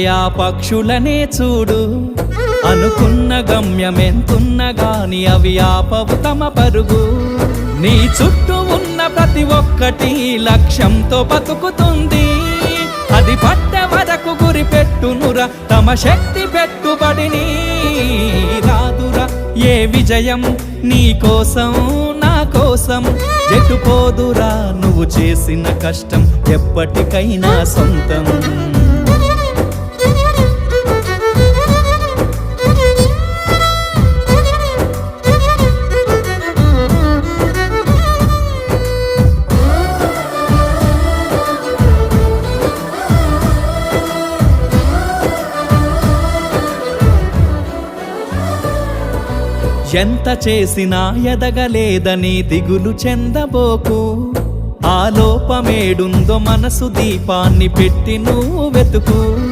ఆ పక్షులనే చూడు. అనుకున్న గమ్యమెంతున్న గాని అవి ఆపవు తమ పరుగు. నీ చుట్టూ ఉన్న ప్రతి ఒక్కటి లక్ష్యంతో బతుకుతుంది. అది పట్టే వరకు గురి పెట్టునురా తమ శక్తి పెట్టుబడిని. రాదురా ఏ విజయం నీ కోసం నా కోసం. ఎటుపోదురా నువ్వు చేసిన కష్టం ఎప్పటికైనా సొంతం. ఎంత చేసినా ఎదగలేదని దిగులు చెందబోకు. ఆ లోపమేడుందో మనసు దీపాన్ని పెట్టి నువ్వు వెతుకు.